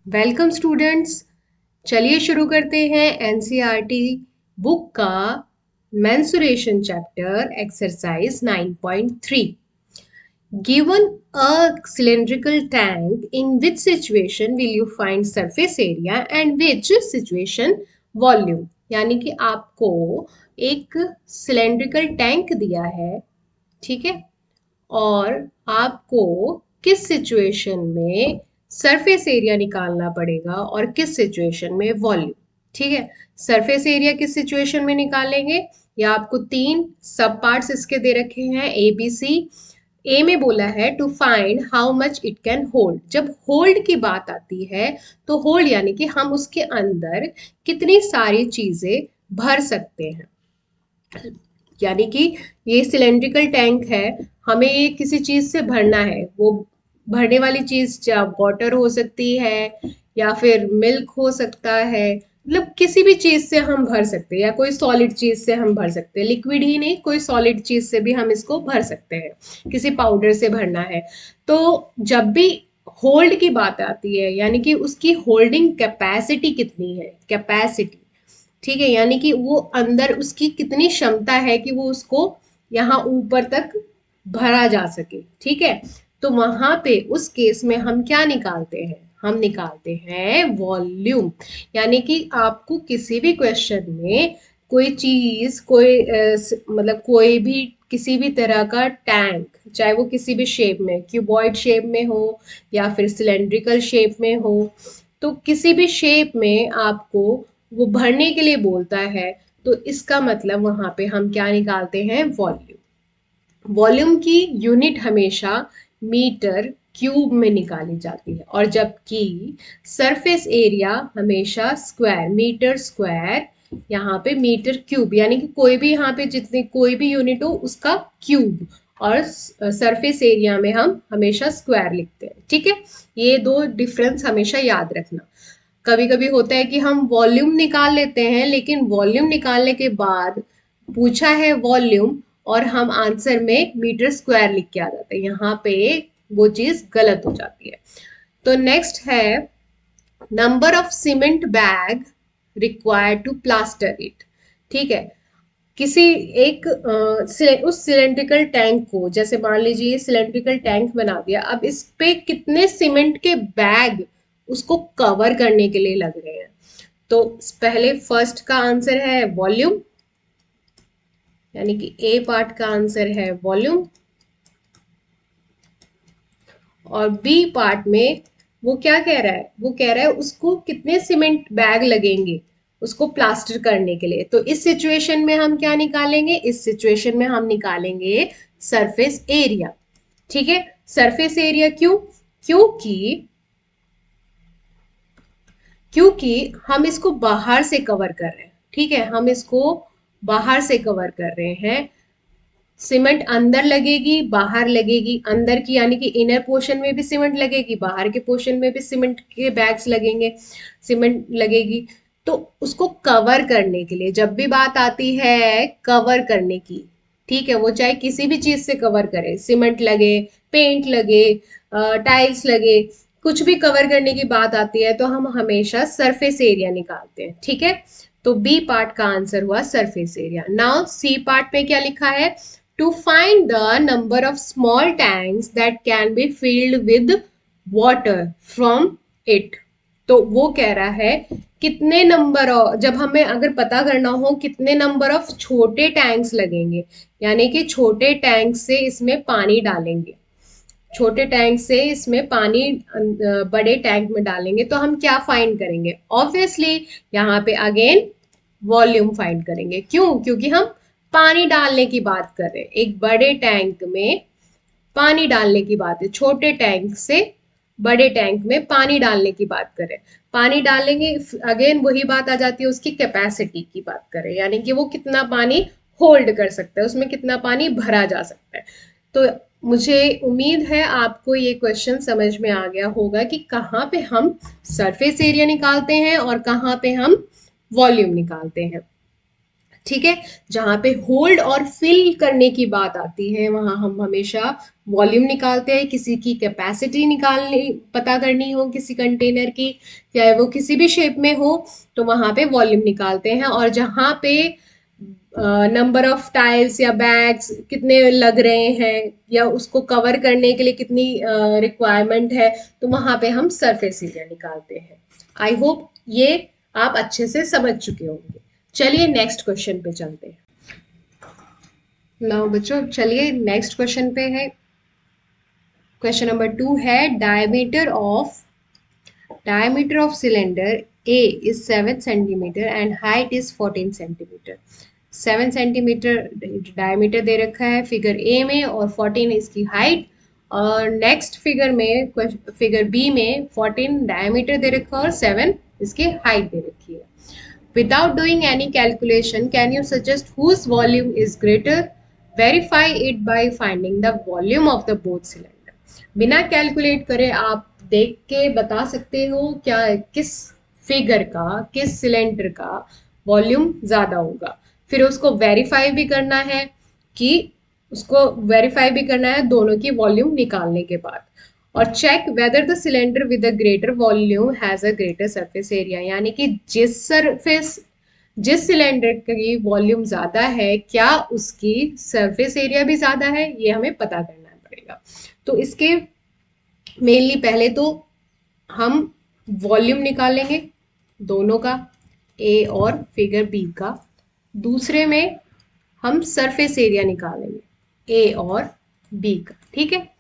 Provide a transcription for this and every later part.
Welcome students. चलिए शुरू करते हैं एनसीईआरटी बुक का mensuration chapter exercise 9.3। Given a cylindrical tank, in which situation will you find surface area and which situation volume। यानी कि आपको एक सिलेंड्रिकल टैंक दिया है, ठीक है, और आपको किस सिचुएशन में सरफेस एरिया निकालना पड़ेगा और किस सिचुएशन में वॉल्यूम। ठीक है, सरफेस एरिया किस सिचुएशन में निकालेंगे, या आपको तीन सब पार्ट्स इसके दे रखे हैं ए बी सी। ए में बोला है to find how much it can hold. जब होल्ड की बात आती है तो होल्ड यानी कि हम उसके अंदर कितनी सारी चीजें भर सकते हैं। यानी कि ये सिलेंड्रिकल टैंक है, हमें ये किसी चीज से भरना है। वो भरने वाली चीज वाटर हो सकती है या फिर मिल्क हो सकता है, मतलब किसी भी चीज से हम भर सकते हैं, या कोई सॉलिड चीज से हम भर सकते हैं। लिक्विड ही नहीं, कोई सॉलिड चीज से भी हम इसको भर सकते हैं। किसी पाउडर से भरना है तो जब भी होल्ड की बात आती है, यानी कि उसकी होल्डिंग कैपेसिटी कितनी है, कैपेसिटी, ठीक है, यानी कि वो अंदर उसकी कितनी क्षमता है कि वो उसको यहाँ ऊपर तक भरा जा सके। ठीक है, तो वहां पे उस केस में हम क्या निकालते हैं, हम निकालते हैं वॉल्यूम। यानी कि आपको किसी भी क्वेश्चन में कोई चीज, कोई मतलब कोई भी किसी भी तरह का टैंक, चाहे वो किसी भी शेप में, क्यूबॉइड शेप में हो या फिर सिलेंड्रिकल शेप में हो, तो किसी भी शेप में आपको वो भरने के लिए बोलता है, तो इसका मतलब वहां पे हम क्या निकालते हैं, वॉल्यूम। वॉल्यूम की यूनिट हमेशा मीटर क्यूब में निकाली जाती है, और जबकि सरफेस एरिया हमेशा स्क्वायर, मीटर स्क्वायर, यहाँ पे मीटर क्यूब, यानी कि कोई भी यहाँ पे जितनी कोई भी यूनिट हो उसका क्यूब, और सरफेस एरिया में हम हमेशा स्क्वायर लिखते हैं। ठीक है, ये दो डिफरेंस हमेशा याद रखना। कभी कभी होता है कि हम वॉल्यूम निकाल लेते हैं, लेकिन वॉल्यूम निकालने के बाद पूछा है वॉल्यूम और हम आंसर में मीटर स्क्वायर लिख के आ जाते हैं, यहाँ पे वो चीज गलत हो जाती है। तो नेक्स्ट है number of cement bag required to plaster it. ठीक है, किसी एक उस सिलेंड्रिकल टैंक को, जैसे मान लीजिए सिलेंड्रिकल टैंक बना दिया, अब इस पे कितने सीमेंट के बैग उसको कवर करने के लिए लग रहे हैं। तो पहले फर्स्ट का आंसर है वॉल्यूम, यानी कि ए पार्ट का आंसर है वॉल्यूम, और बी पार्ट में वो क्या कह रहा है, वो कह रहा है उसको कितने सीमेंट बैग लगेंगे उसको प्लास्टर करने के लिए। तो इस सिचुएशन में हम क्या निकालेंगे, इस सिचुएशन में हम निकालेंगे सरफेस एरिया। ठीक है, सरफेस एरिया क्यों, क्योंकि क्योंकि हम इसको बाहर से कवर कर रहे हैं। ठीक है, हम इसको बाहर से कवर कर रहे हैं। सीमेंट अंदर लगेगी, बाहर लगेगी, अंदर की यानी कि इनर पोर्शन में भी सीमेंट लगेगी, बाहर के पोर्शन में भी सीमेंट के बैग्स लगेंगे, सीमेंट लगेगी। तो उसको कवर करने के लिए, जब भी बात आती है कवर करने की, ठीक है, वो चाहे किसी भी चीज से कवर करे, सीमेंट लगे, पेंट लगे, टाइल्स लगे, कुछ भी कवर करने की बात आती है तो हम हमेशा सरफेस एरिया निकालते हैं। ठीक है, तो बी पार्ट का आंसर हुआ surface area. Now C part में क्या लिखा है, to find the number of small tanks that can be filled with water from it। तो वो कह रहा है कितने नंबर, जब हमें अगर पता करना हो कितने नंबर ऑफ छोटे टैंक्स लगेंगे, यानी कि छोटे टैंक से इसमें पानी डालेंगे, छोटे टैंक से इसमें पानी बड़े टैंक में डालेंगे, तो हम क्या फाइंड करेंगे, ऑब्वियसली यहाँ पे अगेन वॉल्यूम फाइंड करेंगे। क्यों, क्योंकि हम पानी डालने की बात कर रहे हैं, एक बड़े टैंक में पानी डालने की बात है, छोटे टैंक से बड़े टैंक में पानी डालने की बात करें, पानी डालेंगे, अगेन वही बात आ जाती है, उसकी कैपेसिटी की बात करें, यानी कि वो कितना पानी होल्ड कर सकता है, उसमें कितना पानी भरा जा सकता है। तो मुझे उम्मीद है आपको ये क्वेश्चन समझ में आ गया होगा कि कहाँ पे हम सरफेस एरिया निकालते हैं और कहाँ पे हम वॉल्यूम निकालते हैं। ठीक है। जहां पे होल्ड और फिल करने की बात आती है वहां हम हमेशा वॉल्यूम निकालते हैं। किसी की कैपेसिटी निकालनी पता करनी हो किसी कंटेनर की, चाहे वो किसी भी शेप में हो, तो वहां पे वॉल्यूम निकालते हैं। और जहां पे नंबर ऑफ टाइल्स या बैग्स कितने लग रहे हैं या उसको कवर करने के लिए कितनी रिक्वायरमेंट है, तो वहां पे हम सरफेस एरिया निकालते हैं। आई होप ये आप अच्छे से समझ चुके होंगे। चलिए नेक्स्ट क्वेश्चन पे चलते हैं। नाउ बच्चों चलिए नेक्स्ट क्वेश्चन पे है। क्वेश्चन नंबर 2 है diameter of cylinder A is 7 centimeter and height is 14 centimeter। 7 centimetre diameter दे रखा है फिगर ए में और 14 इसकी हाइट। और नेक्स्ट फिगर बी में 14 डायमीटर दे रखा है और 7 इसकी हाइट दे रखी है। Without doing any calculation, can you suggest whose volume is greater? Verify it by finding the volume of the both cylinder। बिना कैलकुलेट करे आप देख के बता सकते हो क्या किस फिगर का, किस सिलेंडर का वॉल्यूम ज्यादा होगा। फिर उसको वेरीफाई भी करना है कि उसको वेरीफाई भी करना है दोनों की वॉल्यूम निकालने के बाद। और check whether the cylinder with a greater volume has a greater surface area, यानी कि जिस सिलेंडर की वॉल्यूम ज्यादा है क्या उसकी सरफेस एरिया भी ज्यादा है, ये हमें पता करना पड़ेगा। तो इसके मेनली पहले तो हम वॉल्यूम निकालेंगे दोनों का, ए और फिगर बी का। दूसरे में हम सरफेस एरिया निकालेंगे ए और बी का। ठीक है।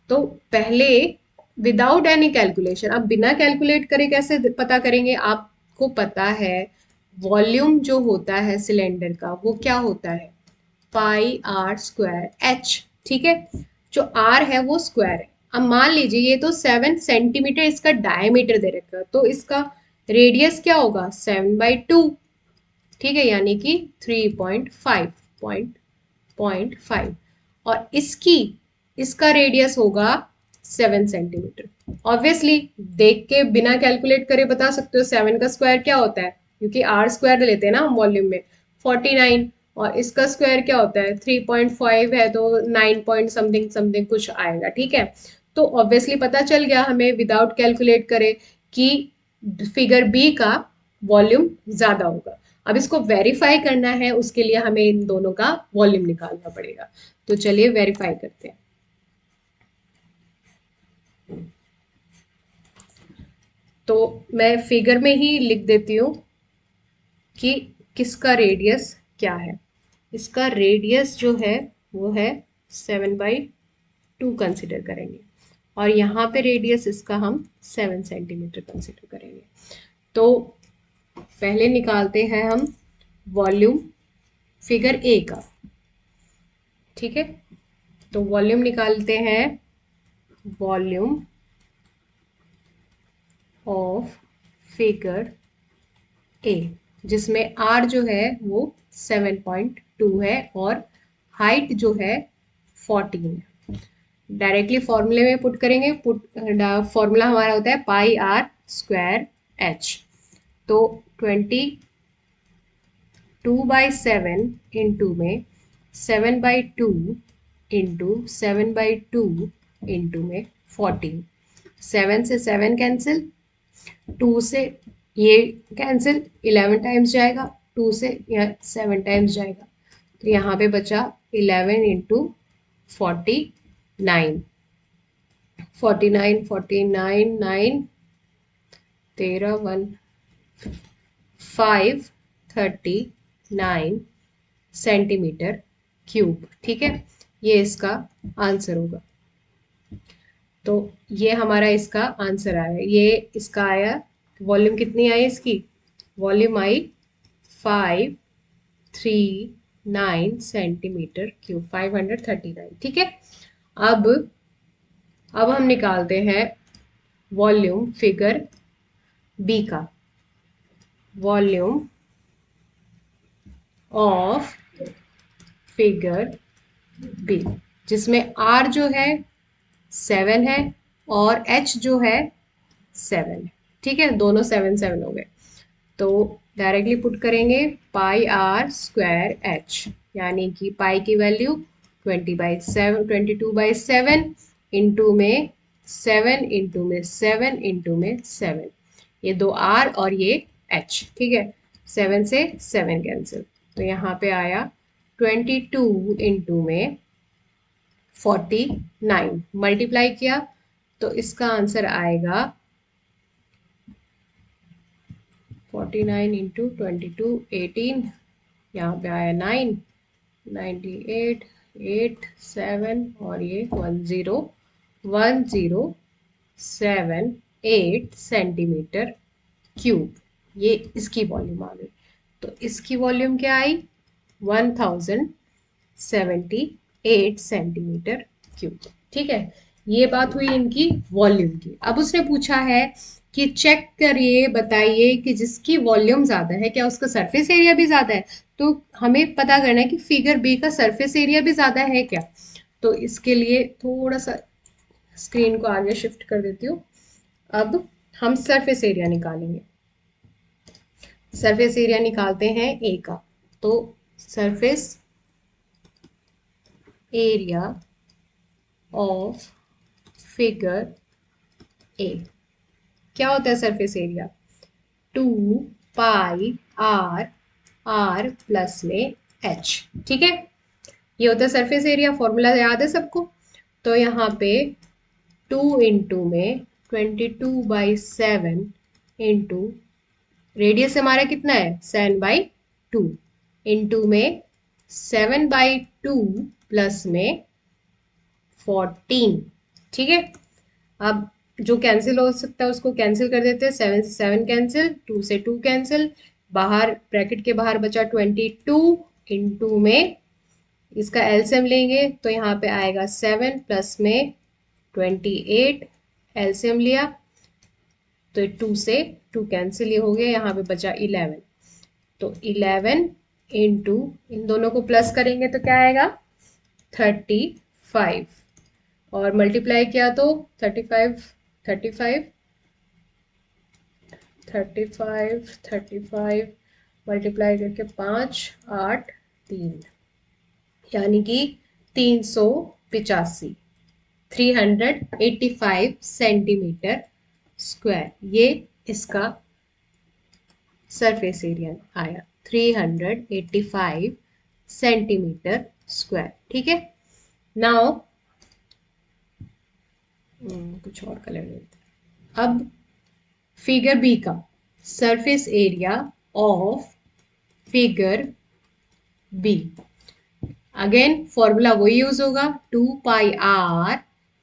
तो पहले विदाउट एनी कैलकुलेशन, अब बिना कैलकुलेट करे कैसे पता करेंगे। आपको पता है वॉल्यूम जो होता है सिलेंडर का वो क्या होता है, पाई आर स्क्वायर एच। ठीक है। जो आर है वो स्क्वायर है। अब मान लीजिए ये तो 7 सेंटीमीटर इसका डायमीटर दे रखा है, तो इसका रेडियस क्या होगा 7/2। ठीक है, यानी कि 3.5 और इसका रेडियस होगा 7 सेंटीमीटर। ऑब्वियसली देख के बिना कैलकुलेट करे बता सकते हो 7 का स्क्वायर क्या होता है, क्योंकि आर स्क्वायर लेते हैं ना हम वॉल्यूम में 49, और इसका स्क्वायर क्या होता है 3.5 है तो 9 पॉइंट समथिंग समथिंग कुछ आएगा। ठीक है। तो ऑब्वियसली पता चल गया हमें विदाउट कैलकुलेट करे कि फिगर बी का वॉल्यूम ज्यादा होगा। अब इसको वेरीफाई करना है, उसके लिए हमें इन दोनों का वॉल्यूम निकालना पड़ेगा। तो चलिए वेरीफाई करते हैं। तो मैं फिगर में ही लिख देती हूँ कि किसका रेडियस क्या है। इसका रेडियस जो है वो है 7/2 कंसिडर करेंगे, और यहाँ पे रेडियस इसका हम 7 सेंटीमीटर कंसिडर करेंगे। तो पहले निकालते हैं हम वॉल्यूम फिगर ए का। ठीक है। तो वॉल्यूम निकालते हैं, वॉल्यूम ऑफ फिगर ए, जिसमें आर जो है वो 7.2 है और हाइट जो है 14 है। डायरेक्टली फॉर्मूले में पुट करेंगे। फॉर्मूला हमारा होता है पाई आर स्क्वायर एच। तो 22/7 इंटू में 7/2 इंटू 7/2 इंटू में 14। 7 से 7 कैंसिल, 2 से ये कैंसिल, 11 टाइम्स जाएगा, 2 से यहाँ 7 टाइम्स जाएगा। तो यहाँ पे बचा 11 इंटू 49, 49 49 9 13 1 539 सेंटीमीटर क्यूब। ठीक है, ये इसका आंसर होगा। तो ये हमारा इसका आंसर आया। ये इसका आया, वॉल्यूम कितनी आई इसकी, वॉल्यूम आई 539 सेंटीमीटर क्यूब, 539। ठीक है। अब हम निकालते हैं वॉल्यूम फिगर बी का। वॉल्यूम ऑफ फिगर बी, जिसमें आर जो है 7 है और एच जो है 7 है। ठीक है, दोनों 7 7 हो गए। तो डायरेक्टली पुट करेंगे पाई आर स्क्वायर एच, यानी कि पाई की वैल्यू 22/7 इंटू में 7 इंटू में 7 इंटू में 7, ये दो आर और ये एच, ठीक है। 7 से 7 कैंसिल, तो यहाँ पे आया 22 इंटू में 49, मल्टीप्लाई किया तो इसका आंसर आएगा 49 इंटू 22 18, यहाँ पे आया 9 98 8 7 और ये 1078 सेंटीमीटर क्यूब, ये इसकी वॉल्यूम आ गई। तो इसकी वॉल्यूम क्या आई 1078 सेंटीमीटर क्यूब, ठीक है। ये बात हुई इनकी वॉल्यूम की। अब उसने पूछा है कि चेक करिए, बताइए कि जिसकी वॉल्यूम ज्यादा है क्या उसका सरफेस एरिया भी ज्यादा है। तो हमें पता करना है कि फिगर बी का सरफेस एरिया भी ज्यादा है क्या। तो इसके लिए थोड़ा सा स्क्रीन को आगे शिफ्ट कर देती हूँ। अब हम सरफेस एरिया निकालेंगे। सरफेस एरिया निकालते हैं ए का। तो surface area of figure A क्या होता है surface area 2 pi R R plus में एच, ठीक है। ये होता है सरफेस एरिया, फॉर्मूला याद है सबको। तो यहाँ पे 2 इंटू में 22/7 इंटू रेडियस हमारा कितना है 7/2 इंटू में 7/2 प्लस में 14, ठीक है। अब जो कैंसिल हो सकता है उसको कैंसिल कर देते हैं, 7 से 7 कैंसिल, 2 से 2 कैंसिल, बाहर ब्रैकेट के बाहर बचा 22 इंटू में इसका एलसीएम लेंगे तो यहाँ पे आएगा 7 प्लस में 28, एलसीएम लिया तो 2 से 2 कैंसिल, ये हो गया, यहाँ पे बचा 11। तो 11 इंटू इन दोनों को प्लस करेंगे तो क्या आएगा 35, और मल्टीप्लाई किया तो 35 35 35 35 मल्टीप्लाई करके 5 8 3, यानी कि 385 385 सेंटीमीटर स्क्वायर, ये इसका सरफेस एरिया आया 385 सेंटीमीटर स्क्वायर, ठीक है। नाउ कुछ और कलर लेते हैं। अब फिगर बी का surface area of figure B, again formula वही यूज होगा 2 पाई आर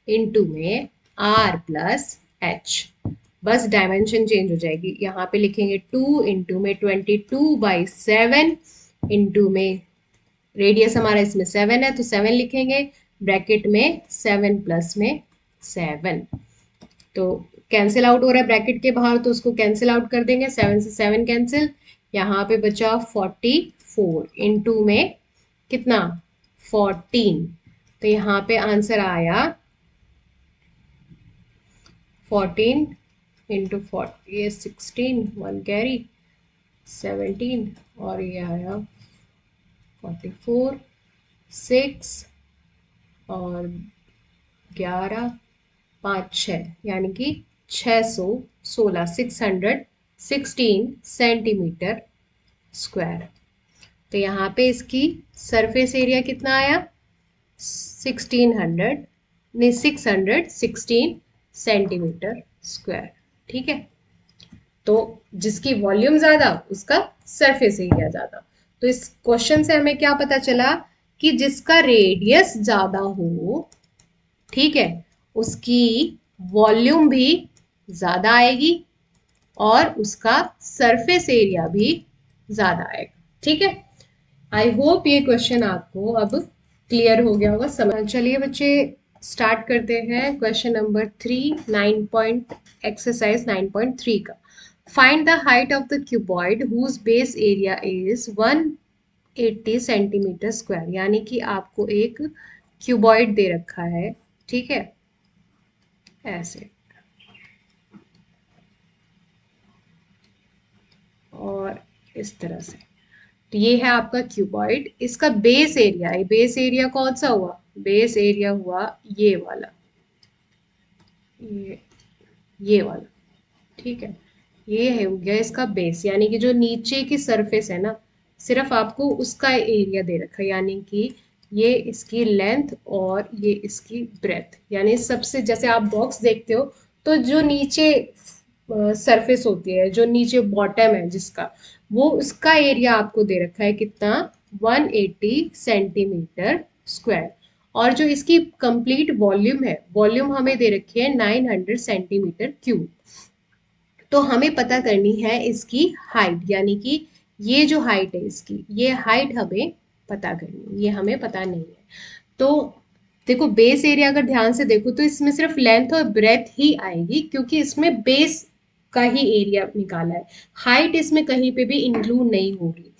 इंटू में आर प्लस एच, बस डायमेंशन चेंज हो जाएगी। यहाँ पे लिखेंगे 2 इंटू में 22/7 इंटू में रेडियस हमारा इसमें 7 है तो 7 लिखेंगे, ब्रैकेट में 7 प्लस में 7, तो कैंसिल आउट हो रहा है ब्रैकेट के बाहर तो उसको कैंसिल आउट कर देंगे, 7 से 7 कैंसिल, यहाँ पे बचा 44 इंटू में कितना 14, तो यहाँ पे आंसर आया 14 इंटू 40, ये 16 1 कैरी 17 और ये आया 44 6 और 11 5 6, यानी कि 616 616 सेंटीमीटर स्क्वायर। तो यहाँ पे इसकी सरफेस एरिया कितना आया 616 सेंटीमीटर स्क्वायर, ठीक है। तो जिसकी वॉल्यूम ज्यादा उसका सरफेस एरिया ज्यादा। तो इस क्वेश्चन से हमें क्या पता चला कि जिसका रेडियस ज्यादा हो, ठीक है, उसकी वॉल्यूम भी ज्यादा आएगी और उसका सरफेस एरिया भी ज्यादा आएगा, ठीक है। आई होप ये क्वेश्चन आपको अब क्लियर हो गया होगा समझ। चलिए बच्चे स्टार्ट करते हैं क्वेश्चन नंबर 3 एक्सरसाइज 9.3 का। Find the height of the cuboid whose base area is 180 centimetre square, यानी कि आपको एक क्यूबॉइड दे रखा है, ठीक है, ऐसे, और इस तरह से। तो ये है आपका क्यूबॉइड। इसका बेस एरिया है, बेस एरिया कौन सा हुआ, बेस एरिया हुआ ये वाला, ये वाला, ठीक है। ये है हो गया इसका बेस, यानी कि जो नीचे की सरफेस है ना, सिर्फ आपको उसका एरिया दे रखा है, यानी कि ये इसकी लेंथ और ये इसकी ब्रेथ, यानी सबसे, जैसे आप बॉक्स देखते हो तो जो नीचे सरफेस होती है, जो नीचे बॉटम है जिसका, वो उसका एरिया आपको दे रखा है कितना, 180 सेंटीमीटर स्क्वायर। और जो इसकी कंप्लीट वॉल्यूम है, वॉल्यूम हमें दे रखी है 900 सेंटीमीटर क्यूब। तो हमें पता करनी है इसकी हाइट, यानी कि ये जो हाइट है इसकी, ये हाइट हमें पता करनी है, ये हमें पता नहीं है। तो देखो बेस एरिया अगर ध्यान से देखो तो इसमें सिर्फ लेंथ और ब्रेथ ही आएगी, क्योंकि इसमें बेस का ही एरिया निकाला है, हाइट इसमें कहीं पे भी इंक्लूड नहीं होगी।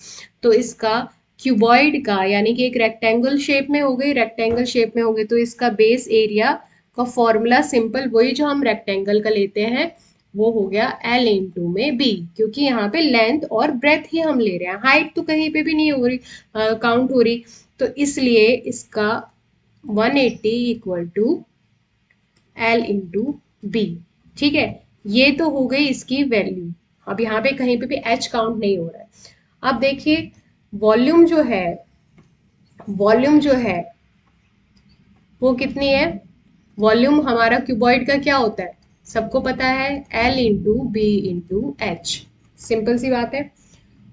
तो इसका क्यूबॉइड का, यानी कि एक रेक्टेंगल शेप में हो गई, रेक्टेंगल शेप में हो गई तो इसका बेस एरिया का फॉर्मूला सिंपल वही जो हम रेक्टेंगल का लेते हैं, वो हो गया L इंटू में B, क्योंकि यहाँ पे लेंथ और ब्रेथ ही हम ले रहे हैं, हाइट तो कहीं पे भी नहीं हो रही, काउंट हो रही। तो इसलिए इसका 180 equal to L into B, ठीक है। ये तो हो गई इसकी वैल्यू। अब यहाँ पे कहीं पे भी H काउंट नहीं हो रहा है। अब देखिए वॉल्यूम जो है, वॉल्यूम जो है वो कितनी है, वॉल्यूम हमारा क्यूबॉइड का क्या होता है, सबको पता है, L into B into H, simple सी बात है।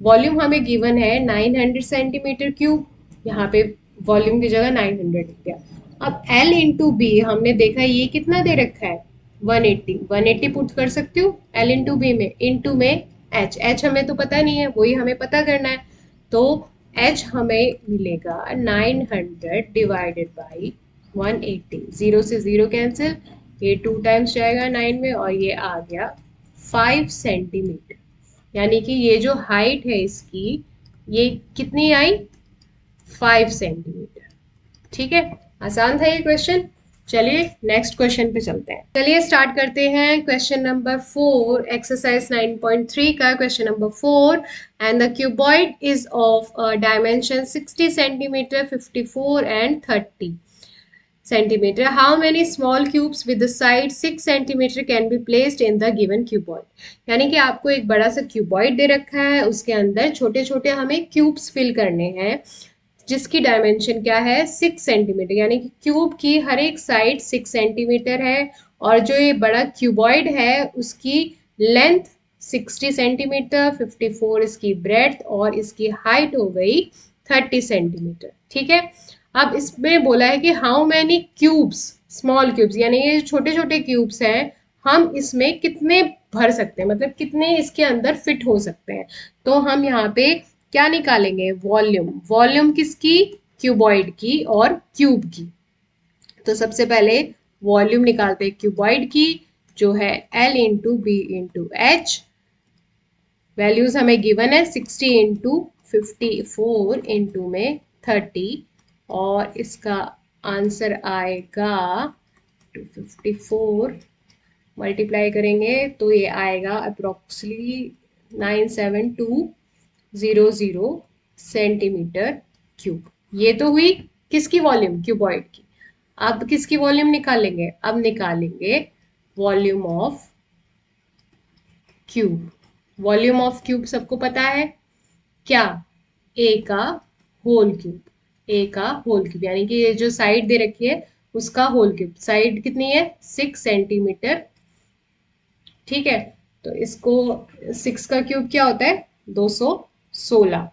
वॉल्यूम हमें गिवन है 900 सेंटीमीटर क्यूब, यहाँ पे वॉल्यूम की जगह 900 लिख दिया। अब L इंटू बी हमने देखा ये कितना दे रखा है, 180, 180 पुट कर सकती हूँ L इंटू बी में, इंटू में एच, एच हमें तो पता नहीं है, वही हमें पता करना है। तो एच हमें मिलेगा 900 डिवाइडेड बाई 180, जीरो से जीरो कैंसिल, ये 2 टाइम्स जाएगा 9 में, और ये आ गया 5 सेंटीमीटर। यानी कि ये जो हाइट है इसकी, ये कितनी आई, 5 सेंटीमीटर, ठीक है। आसान था ये क्वेश्चन। चलिए नेक्स्ट क्वेश्चन पे चलते हैं। चलिए स्टार्ट करते हैं क्वेश्चन नंबर 4, एक्सरसाइज 9.3 का question number 4। And the cuboid is of dimension 60 centimetre, 54 and 30 centimeter. How many small cubes with the side 6 centimeter can be placed in the given cuboid? यानी कि आपको एक बड़ा सा क्यूबॉइड दे रखा है, उसके अंदर छोटे छोटे हमें क्यूब्स फिल करने हैं, जिसकी डायमेंशन क्या है, 6 सेंटीमीटर, यानी कि क्यूब की हर एक साइड 6 सेंटीमीटर है, और जो ये बड़ा क्यूबॉइड है उसकी लेंथ 60 सेंटीमीटर, 54 इसकी ब्रेड्थ, और इसकी हाइट हो गई 30 सेंटीमीटर, ठीक है। अब इसमें बोला है कि how many cubes, small cubes, यानी ये छोटे छोटे क्यूब्स हैं, हम इसमें कितने भर सकते हैं, मतलब कितने इसके अंदर फिट हो सकते हैं। तो हम यहाँ पे क्या निकालेंगे, वॉल्यूम, वॉल्यूम किसकी, क्यूबॉइड की और क्यूब की। तो सबसे पहले वॉल्यूम निकालते हैं क्यूबॉइड की, जो है L into B into H. Values हमें गिवन है 60 इंटू 54 इंटू में 30, और इसका आंसर आएगा 254, मल्टीप्लाई करेंगे तो ये आएगा अप्रोक्सीमेटली 9720 सेंटीमीटर क्यूब। ये तो हुई किसकी वॉल्यूम, क्यूबॉइड की। अब किसकी वॉल्यूम निकालेंगे, अब निकालेंगे volume of cube. Volume of cube सबको पता है क्या, ए का होल क्यूब, ए का होल क्यूब, यानी कि ये जो साइड दे रखी है उसका होल क्यूब, साइड कितनी है 6 सेंटीमीटर, ठीक है। तो इसको 6 का क्यूब क्या होता है, 216,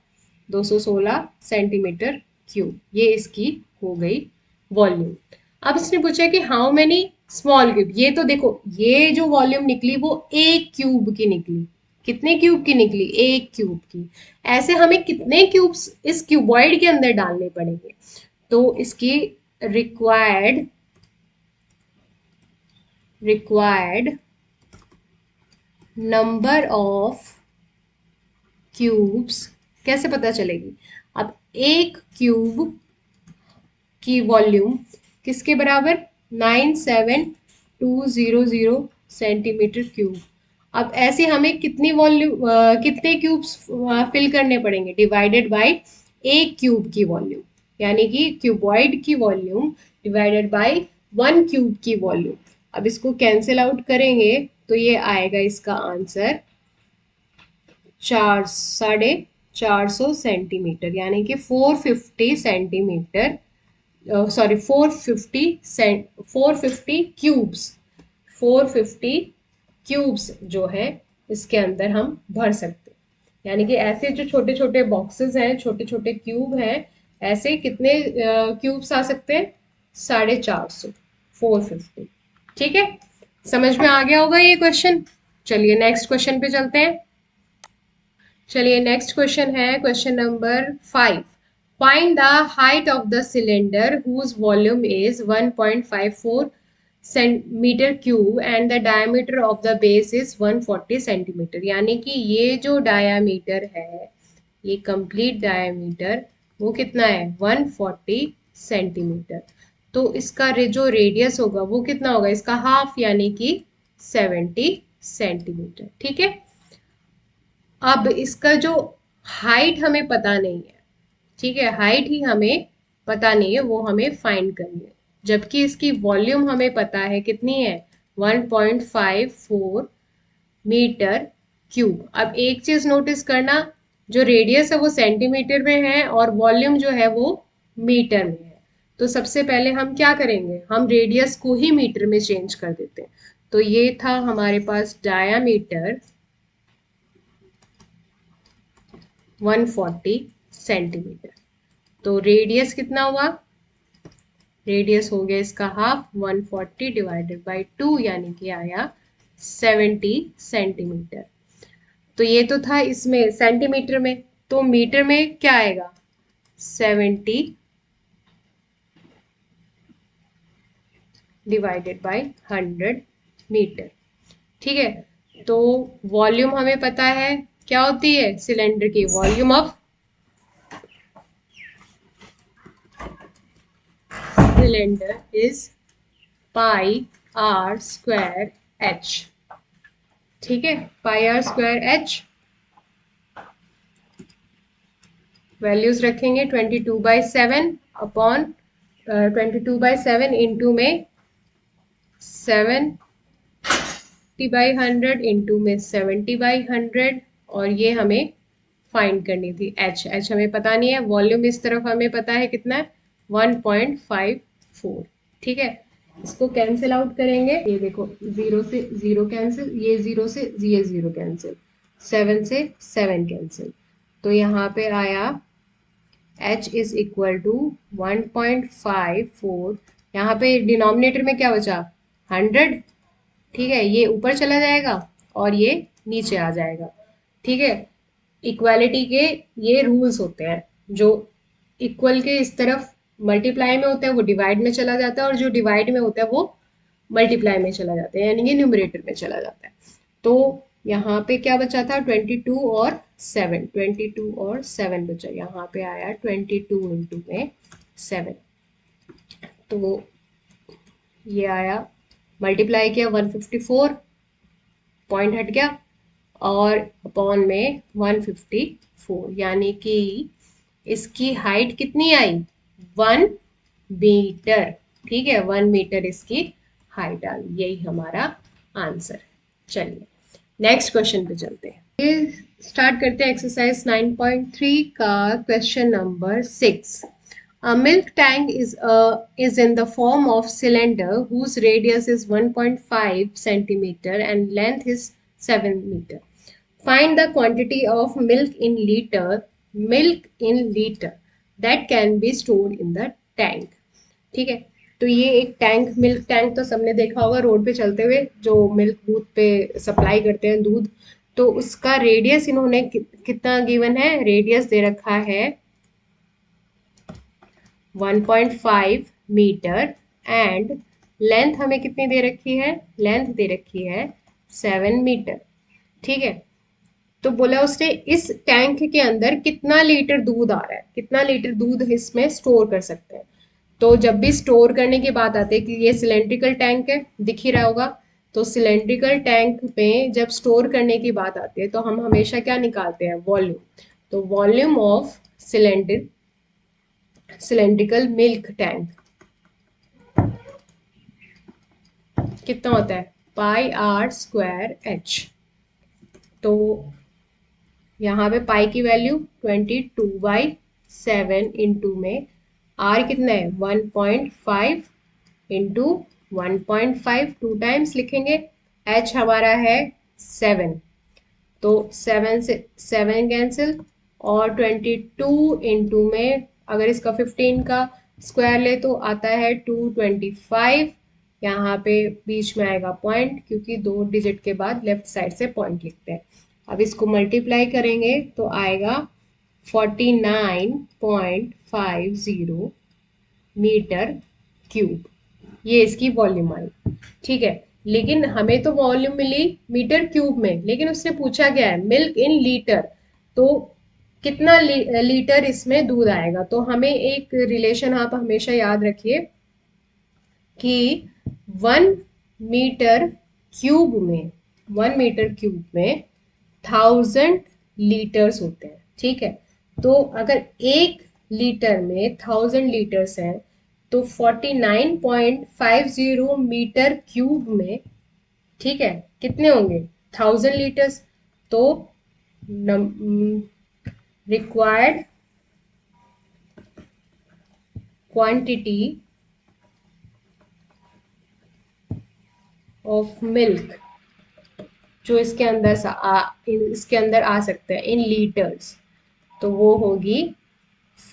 216 सेंटीमीटर क्यूब, ये इसकी हो गई वॉल्यूम। अब इसने पूछा कि हाउ मेनी स्मॉल क्यूब, ये तो देखो ये जो वॉल्यूम निकली वो एक क्यूब की निकली, कितने क्यूब की निकली, एक क्यूब की। ऐसे हमें कितने क्यूब्स इस क्यूबॉइड के अंदर डालने पड़ेंगे, तो इसकी रिक्वायर्ड नंबर ऑफ क्यूब्स कैसे पता चलेगी। अब एक क्यूब की वॉल्यूम किसके बराबर, 97200 सेंटीमीटर क्यूब। अब ऐसे हमें कितनी वॉल्यूम कितने क्यूब्स फिल करने पड़ेंगे, डिवाइडेड बाय एक क्यूब की वॉल्यूम, यानी कि क्यूबॉइड की volume divided by one cube की वॉल्यूम। अब इसको कैंसिल आउट करेंगे तो ये आएगा इसका आंसर 450 यानी कि 450 सेंटीमीटर, सॉरी 450 क्यूब्स जो है इसके अंदर हम भर सकते हैं। यानी कि ऐसे जो छोटे छोटे बॉक्सेस हैं, छोटे छोटे क्यूब हैं, ऐसे कितने क्यूब्स आ सकते हैं, 450, 450। ठीक है, समझ में आ गया होगा ये क्वेश्चन। चलिए नेक्स्ट क्वेश्चन पे चलते हैं। चलिए नेक्स्ट क्वेश्चन है question number 5। Find the height of the cylinder whose volume is 1.54 metre cube and the diameter of the base is 140 centimetre. यानी कि ये जो डायामीटर है, ये कंप्लीट डायामीटर वो कितना है, 140 सेंटीमीटर। तो इसका जो रेडियस होगा वो कितना होगा, इसका हाफ यानी कि 70 सेंटीमीटर। ठीक है, अब इसका जो हाइट हमें पता नहीं है, ठीक है, हाइट ही हमें पता नहीं है, वो हमें फाइंड करनी है। जबकि इसकी वॉल्यूम हमें पता है कितनी है, 1.54 मीटर क्यूब। अब एक चीज नोटिस करना, जो रेडियस है वो सेंटीमीटर में है और वॉल्यूम जो है वो मीटर में है। तो सबसे पहले हम क्या करेंगे, हम रेडियस को ही मीटर में चेंज कर देते हैं। तो ये था हमारे पास डायामीटर 140 सेंटीमीटर। तो रेडियस कितना हुआ, रेडियस हो गया इसका हाफ, 140 डिवाइडेड बाय 2 यानी कि आया 70 सेंटीमीटर। तो ये तो था इसमें सेंटीमीटर में, तो मीटर में क्या आएगा, 70 डिवाइडेड बाय 100 मीटर। ठीक है, तो वॉल्यूम हमें पता है क्या होती है सिलेंडर की, volume of cylinder is pi R square H. ठीक है, pi R square H, values रखेंगे 22/7 अपॉन 22/7 इंटू में 70/100 इंटू में 70/100, और ये हमें फाइंड करनी थी एच। एच हमें पता नहीं है, वॉल्यूम इस तरफ हमें पता है कितना है, 1.54। ठीक है, इसको कैंसिल आउट करेंगे, ये देखो जीरो से जीरो कैंसिल, ये जीरो से ये जीरो कैंसिल, 7 से 7 कैंसिल। तो यहाँ पे आया h इज इक्वल टू 1.54। यहाँ पे डिनोमिनेटर में क्या बचा, 100। ठीक है, ये ऊपर चला जाएगा और ये नीचे आ जाएगा। ठीक है, इक्वालिटी के ये रूल्स होते हैं, जो इक्वल के इस तरफ मल्टीप्लाई में होता है वो डिवाइड में चला जाता है, और जो डिवाइड में होता है वो मल्टीप्लाई में चला जाता है, यानी कि न्यूमरेटर में चला जाता है। तो यहाँ पे क्या बचा था, 22 और 7 बचा, यहाँ पे आया 22 इंटू में 7। तो ये आया, मल्टीप्लाई किया 154, पॉइंट हट गया, और अपॉन में 154, यानी कि इसकी हाइट कितनी आई, 1 मीटर। ठीक है, 1 मीटर इसकी हाइट आ गई, यही हमारा आंसर। चलिए नेक्स्ट क्वेश्चन पे चलते हैं। ये स्टार्ट करते हैं एक्सरसाइज 9.3 का question number 6। A milk tank is in the form of cylinder whose radius is 1.5 centimeter and length is 7 meter. Find the quantity of milk in liter that can be stored in the tank. ठीक है, तो ये एक tank, milk tank तो सबने देखा होगा road पे चलते हुए, जो मिल्क बूथ पे सप्लाई करते हैं दूध। तो उसका रेडियस इन्होंने कितना गिवन है, रेडियस दे रखा है 1.5 मीटर, एंड लेंथ हमें कितनी दे रखी है, लेंथ दे रखी है 7 मीटर। ठीक है, तो बोला उसने इस टैंक के अंदर कितना लीटर दूध आ रहा है, कितना लीटर दूध इसमें स्टोर कर सकते हैं। तो जब भी स्टोर करने की बात आती है, कि ये सिलेंड्रिकल टैंक है, दिख ही रहा होगा, तो सिलेंड्रिकल टैंक में जब स्टोर करने की बात आती है तो हम हमेशा क्या निकालते हैं, वॉल्यूम। तो volume of cylindrical milk tank कितना होता है, पाई आर स्क्वायर एच। तो यहाँ पे पाई की वैल्यू 22/7 इंटू में आर कितना है 1.5 इंटू 1.5, 2 टाइम्स लिखेंगे। एच हमारा है 7, तो 7 से 7 कैंसिल, और 22 इंटू में अगर इसका 15 का स्क्वायर ले तो आता है 225। यहाँ पे बीच में आएगा पॉइंट, क्योंकि 2 डिजिट के बाद लेफ्ट साइड से पॉइंट लिखते हैं। अब इसको मल्टीप्लाई करेंगे तो आएगा 49.50 मीटर क्यूब। ये इसकी वॉल्यूम आई, ठीक है। लेकिन हमें तो वॉल्यूम मिली मीटर क्यूब में, लेकिन उसने पूछा क्या है, मिल्क इन लीटर। तो कितना लीटर इसमें दूध आएगा। तो हमें एक रिलेशन आप हमेशा याद रखिए कि 1 मीटर क्यूब में 1 मीटर क्यूब में 1000 लीटर्स होते हैं, ठीक है। तो अगर 1 लीटर में 1000 लीटर्स हैं तो 49.50 मीटर क्यूब में, ठीक है, कितने होंगे 1000 लीटर्स। तो रिक्वायर्ड क्वांटिटी ऑफ मिल्क जो इसके अंदर आ सकता है इन लीटर्स, तो वो होगी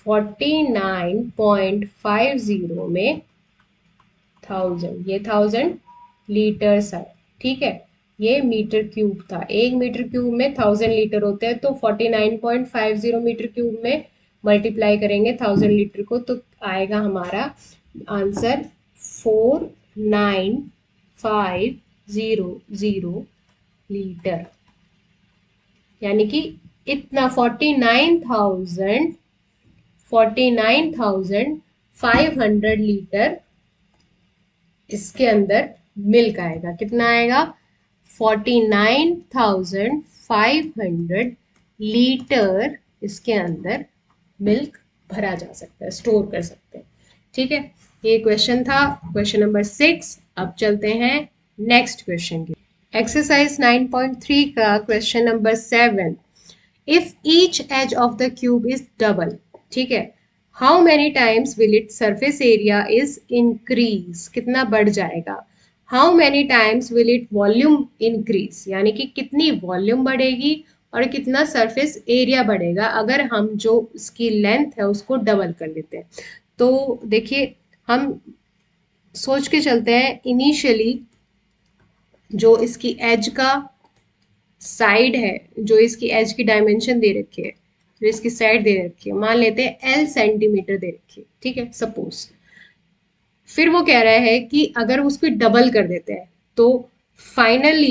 49.50 में 1000, ये 1000 लीटर्स है, ठीक है। ये मीटर क्यूब था, 1 मीटर क्यूब में 1000 लीटर होते हैं, तो 49.50 मीटर क्यूब में मल्टीप्लाई करेंगे 1000 लीटर को, तो आएगा हमारा आंसर 49,500 लीटर। यानी कि इतना 49,500 लीटर इसके अंदर मिल्क आएगा। कितना आएगा, 49,500 लीटर इसके अंदर मिल्क भरा जा सकता है, स्टोर कर सकते हैं, ठीक है। ये क्वेश्चन था, क्वेश्चन नंबर 6। अब चलते हैं नेक्स्ट क्वेश्चन की। एक्सरसाइज 9.3 का question number 7। If each edge of the cube is double, ठीक है, how many times will it surface area is increase, कितना बढ़ जाएगा। How many times will it volume increase, यानी कि कितनी वॉल्यूम बढ़ेगी और कितना सरफेस एरिया बढ़ेगा अगर हम जो इसकी लेंथ है उसको डबल कर लेते हैं। तो देखिए, हम सोच के चलते हैं इनिशियली जो इसकी एज का साइड है, जो इसकी एज की डायमेंशन दे रखी है, जो इसकी साइड दे रखी है, मान लेते हैं L सेंटीमीटर दे रखी है, ठीक है, सपोज। फिर वो कह रहा है कि अगर उसको डबल कर देते हैं तो फाइनल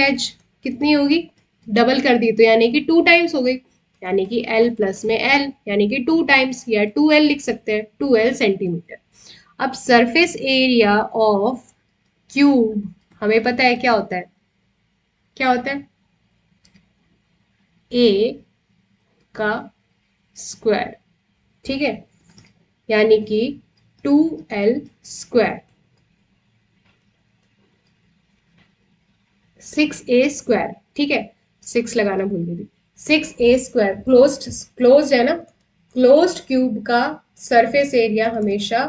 एज कितनी होगी, डबल कर दी तो यानी कि 2 टाइम्स हो गई, यानी कि L प्लस में L, यानी कि 2 टाइम्स, या 2L लिख सकते हैं, 2L सेंटीमीटर। अब सरफेस एरिया ऑफ क्यूब हमें पता है क्या होता है, क्या होता है, A का स्क्वायर, ठीक है, यानी कि 2L स्क्वायर, 6A स्क्वायर, ठीक है, 6 लगाना भूल गई थी, 6A स्क्वायर क्लोज्ड है ना। क्लोज्ड क्यूब का सरफेस एरिया हमेशा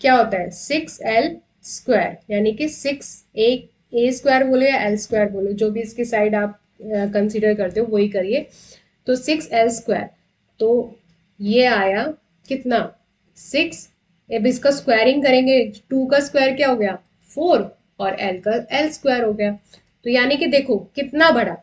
क्या होता है, 6L स्क्वायर, यानी कि 6A स्क्वायर बोलो या L स्क्वायर बोलो, जो भी इसकी साइड आप कंसीडर करते हो वही करिए। तो 6L स्क्वायर, तो ये आया कितना 6। अब इसका स्क्वायरिंग करेंगे, 2 का स्क्वायर क्या हो गया 4, और L का L स्क्वायर हो गया। तो यानी कि देखो कितना बड़ा,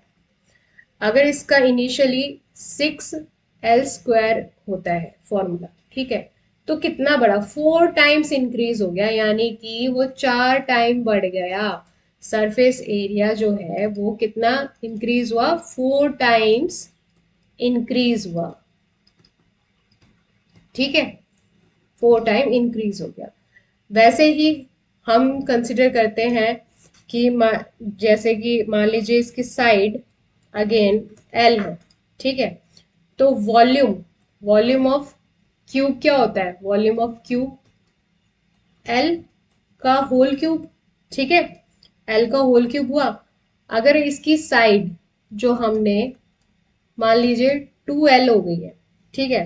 अगर इसका इनिशियली 6L स्क्वायर होता है फॉर्मूला, ठीक है, तो कितना बड़ा 4 टाइम्स इंक्रीज हो गया, यानी कि वो 4 टाइम बढ़ गया। सरफेस एरिया जो है वो कितना इंक्रीज हुआ, 4 टाइम्स इंक्रीज हुआ, ठीक है, 4 टाइम इंक्रीज हो गया। वैसे ही हम कंसिडर करते हैं कि जैसे कि मान लीजिए इसकी साइड अगेन एल है, ठीक है। तो वॉल्यूम वॉल्यूम ऑफ क्यूब क्या होता है? वॉल्यूम ऑफ क्यूब एल का होल क्यूब, ठीक है। एल का होल क्यूब हुआ। अगर इसकी साइड जो हमने मान लीजिए 2L हो गई है, ठीक है।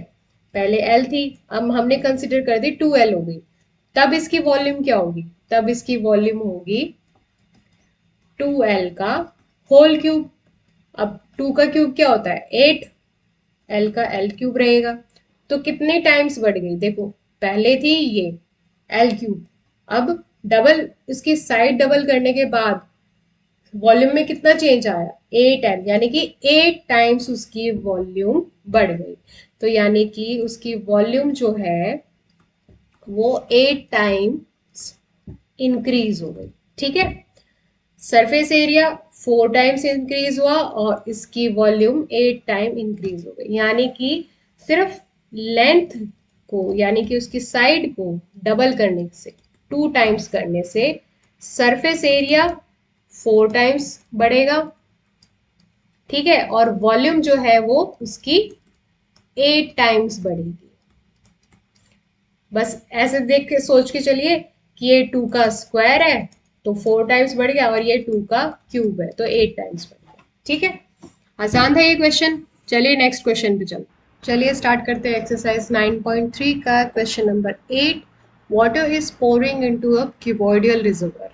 पहले L थी, अब हमने कंसिडर कर दी 2L हो गई, तब इसकी वॉल्यूम क्या होगी? तब इसकी वॉल्यूम होगी 2L का होल क्यूब। अब 2 का क्यूब क्या होता है? 8। L का L क्यूब रहेगा। तो कितने टाइम्स बढ़ गई? देखो, पहले थी ये L क्यूब, अब डबल, इसकी साइड डबल करने के बाद वॉल्यूम में कितना चेंज आया? 8L, यानी कि 8 टाइम्स उसकी वॉल्यूम बढ़ गई। तो यानी कि उसकी वॉल्यूम जो है वो 8 टाइम्स इंक्रीज हो गई, ठीक है। सरफेस एरिया 4 टाइम्स इंक्रीज हुआ और इसकी वॉल्यूम 8 टाइम इंक्रीज हो गई। यानी कि सिर्फ लेंथ को, यानी कि उसकी साइड को डबल करने से, 2 टाइम्स करने से सरफेस एरिया 4 टाइम्स बढ़ेगा, ठीक है। और वॉल्यूम जो है वो उसकी 8 टाइम्स बढ़ेगी। बस ऐसे देख के सोच के चलिए कि ये 2 का स्क्वायर है तो 4 टाइम्स बढ़ गया, और ये 2 का क्यूब है तो 8 टाइम्स बढ़ गया, ठीक है। आसान था ये क्वेश्चन। चलिए नेक्स्ट क्वेश्चन पे चलते। चलिए स्टार्ट करते हैं एक्सरसाइज 9.3 का question number 8। Water is pouring into a cuboidal reservoir,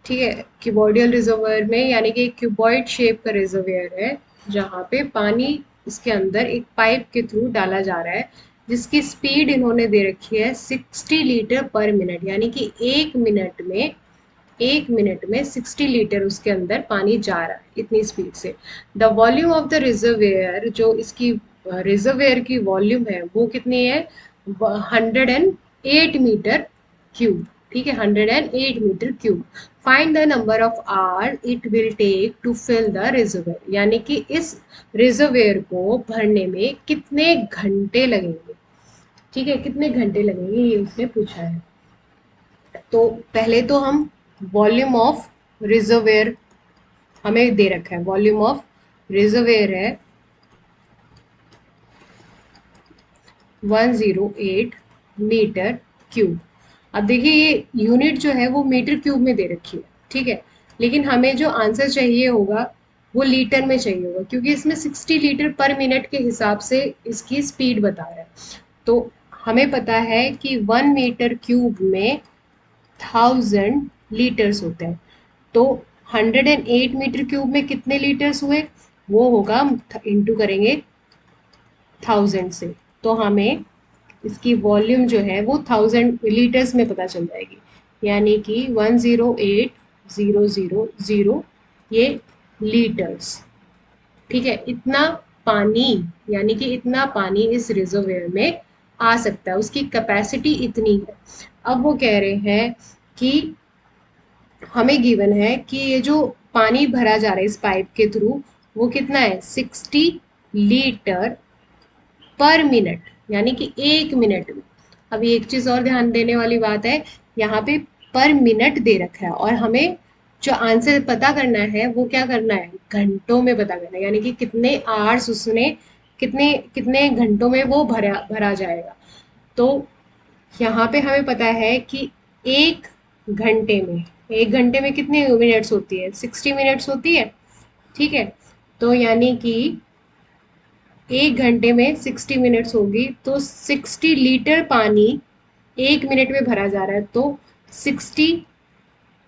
ठीक है। क्यूबॉइडियल रिजर्वर में यानी कि एक क्यूबॉइड शेप का रिजर्वियर है जहाँ पे पानी इसके अंदर एक पाइप के थ्रू डाला जा रहा है, जिसकी स्पीड इन्होंने दे रखी है 60 लीटर पर मिनट, यानी कि 1 मिनट में 60 लीटर उसके अंदर पानी जा रहा है इतनी स्पीड से। The volume of the reservoir, जो इसकी रिजर्वेयर की वॉल्यूम है वो कितनी है? 108 मीटर क्यूब, ठीक है। 108 metre cube. Find the number of hour it will take to fill the reservoir, यानी कि इस रिजर्वेयर को भरने में कितने घंटे लगेंगे, ठीक है। कितने घंटे लगेंगे ये उसने पूछा है। तो पहले तो हम वॉल्यूम ऑफ रिजर्वेयर हमें दे रखा है, वॉल्यूम ऑफ रिजर्वेयर है 108 मीटर क्यूब। अब देखिए ये यूनिट जो है वो मीटर क्यूब में दे रखी है, ठीक है। लेकिन हमें जो आंसर चाहिए होगा वो लीटर में चाहिए होगा, क्योंकि इसमें 60 लीटर पर मिनट के हिसाब से इसकी स्पीड बता रहा है। तो हमें पता है कि 1 मीटर क्यूब में 1000 लीटर्स होते हैं। तो 108 मीटर क्यूब में कितने लीटर्स हुए? वो होगा, इंटू करेंगे 1000 से, तो हमें इसकी वॉल्यूम जो है वो 1000 लीटर्स में पता चल जाएगी। यानी कि 108,000 ये लीटर्स, ठीक है। इतना पानी, यानी कि इतना पानी इस रिजर्वेयर में आ सकता है, उसकी कैपेसिटी इतनी है। अब वो कह रहे हैं कि हमें गिवन है कि ये जो पानी भरा जा रहा है इस पाइप के थ्रू वो कितना है? 60 लीटर पर मिनट, यानी कि 1 मिनट में। अब एक चीज और ध्यान देने वाली बात है, यहाँ पे पर मिनट दे रखा है और हमें जो आंसर पता करना है वो क्या करना है? घंटों में पता करना है, यानी कि कितने आवर्स उसने, कितने कितने घंटों में वो भरा भरा जाएगा। तो यहाँ पे हमें पता है कि एक घंटे में, एक घंटे में कितनी मिनट्स होती है? 60 मिनट्स होती है, ठीक है। तो यानी कि 1 घंटे में 60 मिनट्स होगी, तो 60 लीटर पानी 1 मिनट में भरा जा रहा है, तो 60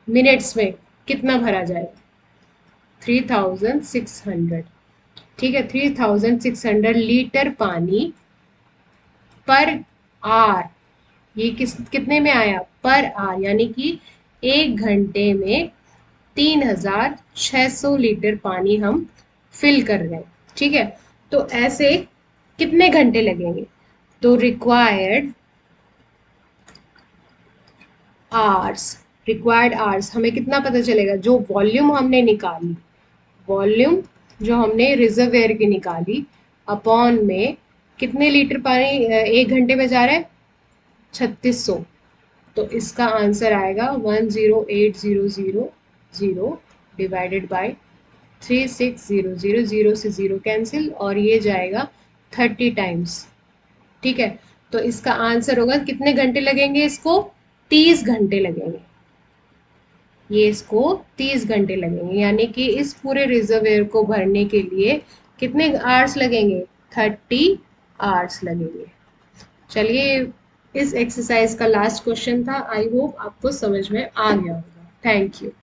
मिनट्स में कितना भरा जाएगा? 3600, ठीक है। 3600 लीटर पानी पर आर, ये कितने में आया? पर आर, यानी कि 1 घंटे में 3600 लीटर पानी हम फिल कर रहे हैं, ठीक है। तो ऐसे कितने घंटे लगेंगे? तो आवर्स रिक्वायर्ड आवर्स हमें कितना पता चलेगा? जो वॉल्यूम हमने निकाली, वॉल्यूम जो हमने रिजर्वेयर की निकाली, अपॉन में कितने लीटर पानी 1 घंटे में जा रहा है? 3600, तो इसका आंसर आएगा 108,000 डिवाइडेड बाय 36,000, 0 से 0 कैंसिल और ये जाएगा 30 टाइम्स। ठीक है, तो इसका आंसर होगा कितने घंटे लगेंगे इसको? 30 घंटे लगेंगे। ये इसको 30 घंटे लगेंगे, यानी कि इस पूरे रिजर्वेयर को भरने के लिए कितने आवर्स लगेंगे? 30 आवर्स लगेंगे। चलिए, इस एक्सरसाइज का लास्ट क्वेश्चन था। आई होप आपको समझ में आ गया होगा। Thank you.